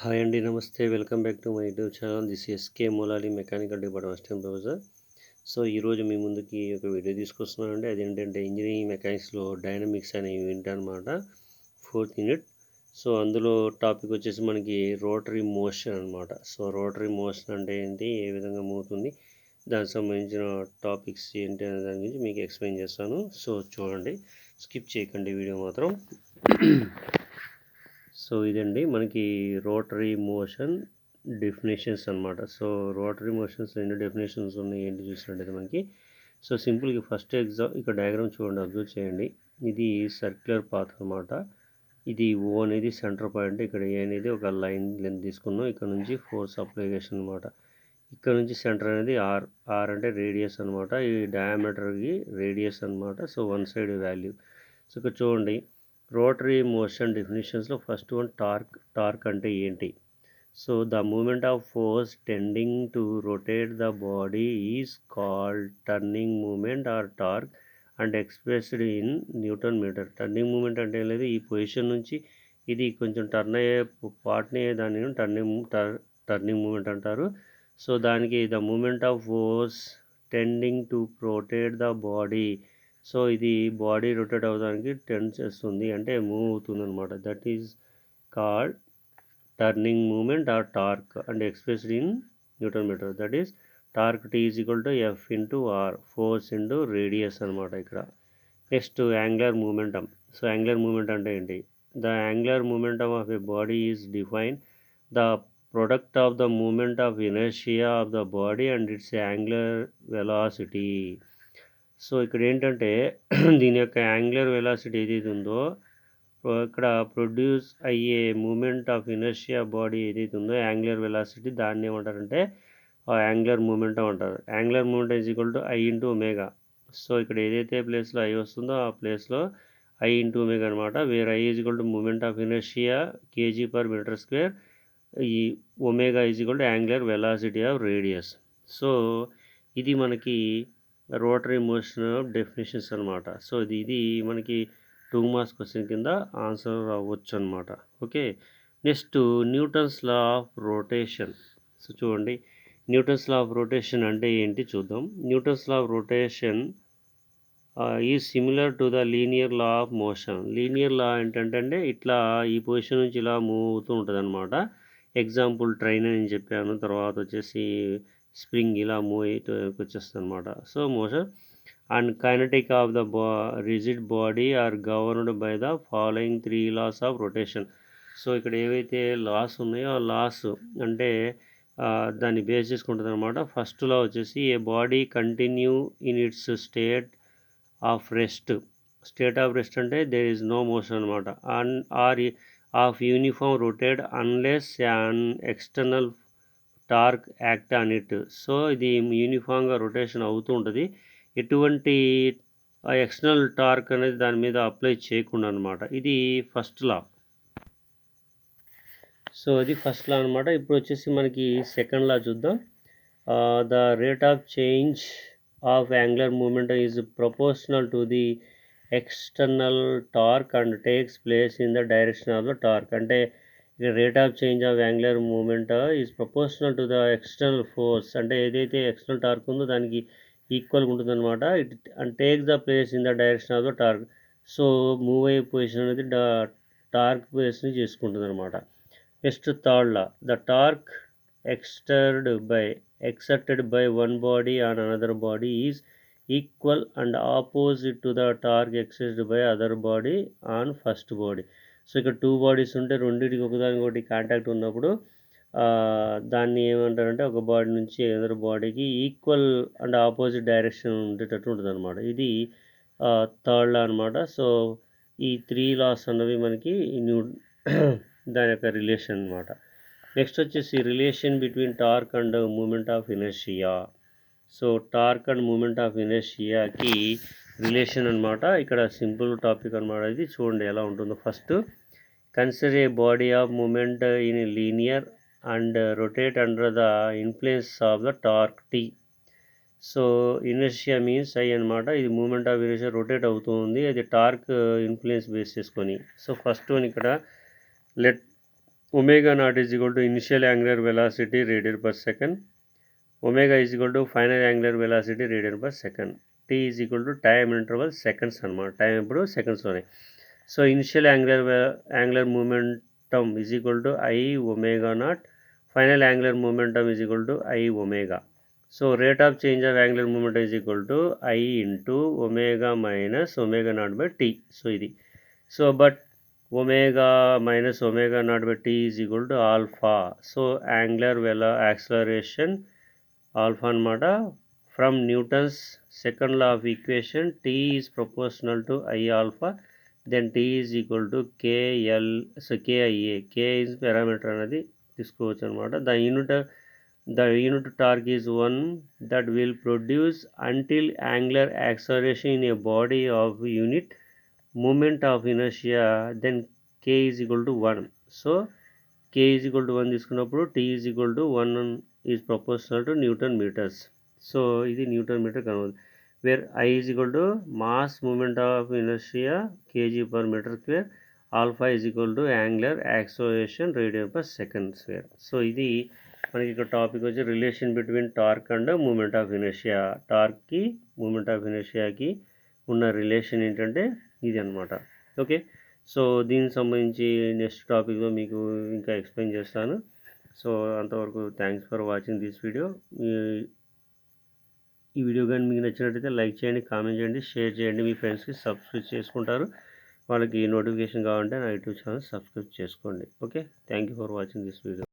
Hi అండి. నమస్తే. Welcome back to my YouTube channel. This S K Moulali mechanical department assistant professor. So, ఈరోజు మీ ముందుకి ఒక వీడియో తీసుకొస్తున్నానండి. అదేంటంటే ఇంజనీరింగ్ మెకానిక్స్‌లో డైనమిక్స్ అనే యూనిట్ అనమాట. Fourth unit. సో, అందులో టాపిక్ వచ్చేసి మనకి రోటరీ మోషన్ అనమాట. సో, రోటరీ మోషన్ అంటే ఏంటి? ఏ విధంగా మూవ్ అవుతుంది? దానికి సంబంధించిన టాపిక్స్ ఏంటి అనే దాని గురించి మీకు ఎక్స్‌ప్లెయిన్ చేస్తాను. సో, చూడండి. స్కిప్ చేయకండి వీడియో మాత్రం. సో ఇదండి మనకి రోటరీ మోషన్ డెఫినేషన్స్ అనమాట. సో రోటరీ మోషన్స్ రెండు డెఫినేషన్స్ ఉన్నాయి. ఏంటి చూసినట్టయితే మనకి సో సింపుల్గా ఫస్ట్ ఇక్కడ డయాగ్రామ్ చూడండి, అబ్జర్వ్ చేయండి. ఇది సర్క్యులర్ పాత్ అనమాట. ఇది ఓ అనేది సెంటర్ పాయింట్, ఇక్కడ ఏ అనేది ఒక లైన్ లెంత్ తీసుకున్నాం. ఇక్కడ నుంచి ఫోర్స్ అప్లికేషన్ అనమాట. ఇక్కడ నుంచి సెంటర్ అనేది ఆర్ అంటే రేడియస్ అనమాట. ఈ డయామీటర్కి రేడియస్ అనమాట. So one side value. So ఇక్కడ చూడండి, రోటరీ మోషన్ డెఫినేషన్స్లో ఫస్ట్ వన్ టార్క్ అంటే ఏంటి? So the moment of force tending to rotate the body is called turning moment or torque and expressed in Newton metre. Turning moment అంటే లేదు, ఈ position నుంచి ఇది కొంచెం టర్న్ అయ్యే పార్ట్ని దాన్ని టర్నింగ్ మూమెంట్ అంటారు. సో దానికి the moment of force tending to rotate the body. So ఇది బాడీ రొటేట్ అవ్వడానికి టెండ్ చేస్తుంది, అంటే మూవ్ అవుతుంది అనమాట. That is called turning moment or torque and expressed in Newton meter. That is torque T is equal to F into R, force into radius అనమాట ఇక్కడ. Next angular momentum. So angular moment అంటే ఏంటి? The angular momentum of a body is define the product of the moment of inertia of the body and its angular velocity. So ఇక్కడ ఏంటంటే దీని యొక్క angular velocity ఏదైతే ఉందో, ఇక్కడ produce అయ్యే మూమెంట్ ఆఫ్ ఇనర్షియా బాడీ ఏదైతే ఉందో యాంగులర్ వెలాసిటీ, దాన్ని ఏమంటారంటే యాంగులర్ మూమెంటం అంటారు. Angular momentum is equal to I into omega. So ఇక్కడ ఏదైతే ప్లేస్లో ఐ వస్తుందో ఆ ప్లేస్లో ఐ ఇంటూ ఒమేగా అనమాట. Where I is equal to moment of inertia kg per metre square, ఈ omega is equal to angular velocity of radius. So ఇది మనకి రోటరీ మోషన్ డెఫినేషన్స్ అనమాట. సో ఇది మనకి 2 మార్క్స్ క్వశ్చన్ కింద ఆన్సర్ అవ్వచ్చు అనమాట. Okay, next newton's law of rotation. So చూడండి, న్యూటన్స్ లా ఆఫ్ రొటేషన్ అంటే ఏంటి చూద్దాం. Newton's law of rotation is similar to the linear law of motion. Linear law ఏంటంటే ఇట్లా ఈ పొజిషన్ నుంచి ఇలా మూవ్ అవుతూ ఉంటుంది అనమాట. ఎగ్జాంపుల్ ట్రైన్ అని చెప్పాను, తర్వాత వచ్చేసి స్ప్రింగ్ ఇలా మూవ్ అయితే వచ్చేస్తుంది అనమాట. So motion and kinetic of the rigid body are governed by the following 3 laws of rotation. So ఇక్కడ ఏవైతే లాస్ ఉన్నాయో ఆ లాస్ అంటే దాన్ని బేస్ చేసుకుంటుంది అనమాట. ఫస్ట్ లా వచ్చేసి a body continue in its state of rest. State of rest అంటే దేర్ ఈజ్ నో మోషన్ అనమాట. Or of uniform rotate unless an external torque act on it. So ఇది యూనిఫామ్గా rotation అవుతూ ఉంటుంది, ఎటువంటి ఎక్స్టర్నల్ టార్క్ అనేది దాని మీద అప్లై చేయకుండా అనమాట. ఇది ఫస్ట్ లా. సో ఇది ఫస్ట్ లా అనమాట. ఇప్పుడు వచ్చేసి మనకి సెకండ్ లా చూద్దాం. The rate of change of angular moment is proportional to the external torque and takes place in the direction of the torque. అంటే ఇక rate of change of angular moment is proportional to the external force. అంటే ఏదైతే external torque ఉందో దానికి ఈక్వల్గా ఉంటుంది అనమాట. It and take the place in the direction of the torque. So move అయ్యే పొజిషన్ అనేది టార్క్ ప్లేస్ని చేసుకుంటుంది అనమాట. Next third law, the torque exerted by one body on another body is equal and opposite to the torque exerted by other body on first body. So ఇక్కడ 2 bodies ఉంటే రెండింటికి ఒకదానికొకటి contact ఉన్నప్పుడు దాన్ని ఏమంటారంటే ఒక బాడీ నుంచి అదర్ బాడీకి ఈక్వల్ అండ్ ఆపోజిట్ డైరెక్షన్ ఉండేటట్టు ఉంటుంది అనమాట. ఇది థర్డ్ లా అనమాట. సో ఈ 3 లాస్ అన్నవి మనకి దాని యొక్క రిలేషన్ అనమాట. నెక్స్ట్ వచ్చేసి relation between torque and moment of inertia. So torque and moment of ఇనర్షియాకి రిలేషన్ అనమాట. ఇక్కడ సింపుల్ టాపిక్ అనమాట. ఇది చూడండి ఎలా ఉంటుందో. First consider a body of moment in linear and rotate under the influence of the torque T. So inertia means I అనమాట. ఇది మూమెంట్ ఆఫ్ ఇనర్షియా రొటేట్ అవుతుంది, అది టార్క్ ఇన్ఫ్లుయెన్స్ బేస్ చేసుకొని. సో ఫస్ట్ వన్ ఇక్కడ let omega naught is equal to initial angular velocity radian per second. Omega is equal to final angular velocity radian per second. T is equal to time interval seconds అనమాట. Time ఇప్పుడు సెకండ్స్లోనే. So initial angular momentum is equal to I omega naught. Final angular momentum is equal to I omega. So rate of change of angular momentum is equal to I into omega minus omega naught by T. So ఇది. So but omega minus omega naught by t is equal to alpha. So angular acceleration alpha అనమాట. From Newton's second law of equation, t is proportional to I alpha, then t is equal to KL, so KIA. K is parameter అనేది తీసుకోవచ్చు అనమాట. The unit torque is one that will produce until angular acceleration in a body of unit moment of inertia, then k is equal to 1. So k is equal to 1 తీసుకున్నప్పుడు t is equal to 1 is proportional to Newton meters. So ఇది Newton meter కనుగొంది. Where I is equal to mass moment of inertia kg per meter square, alpha is equal to angular acceleration radian per second square. So ఇది మనకి ఇక్కడ topic వచ్చి relation between torque and moment of inertia. టార్క్కి moment of ఇనర్షియాకి ఉన్న relation ఏంటంటే ఇది అనమాట. ఓకే, సో దీనికి సంబంధించి నెక్స్ట్ టాపిక్లో మీకు ఇంకా ఎక్స్ప్లెయిన్ చేస్తాను. సో అంతవరకు thanks for watching this video. ఈ వీడియో కానీ మీకు నచ్చినట్టయితే లైక్ చేయండి, కామెంట్ చేయండి, షేర్ చేయండి. మీ ఫ్రెండ్స్కి సబ్స్క్రైబ్ చేసుకుంటారు. వాళ్ళకి నోటిఫికేషన్ కావాలంటే నా యూట్యూబ్ ఛానల్ సబ్స్క్రైబ్ చేసుకోండి. Okay, thank you for watching this video.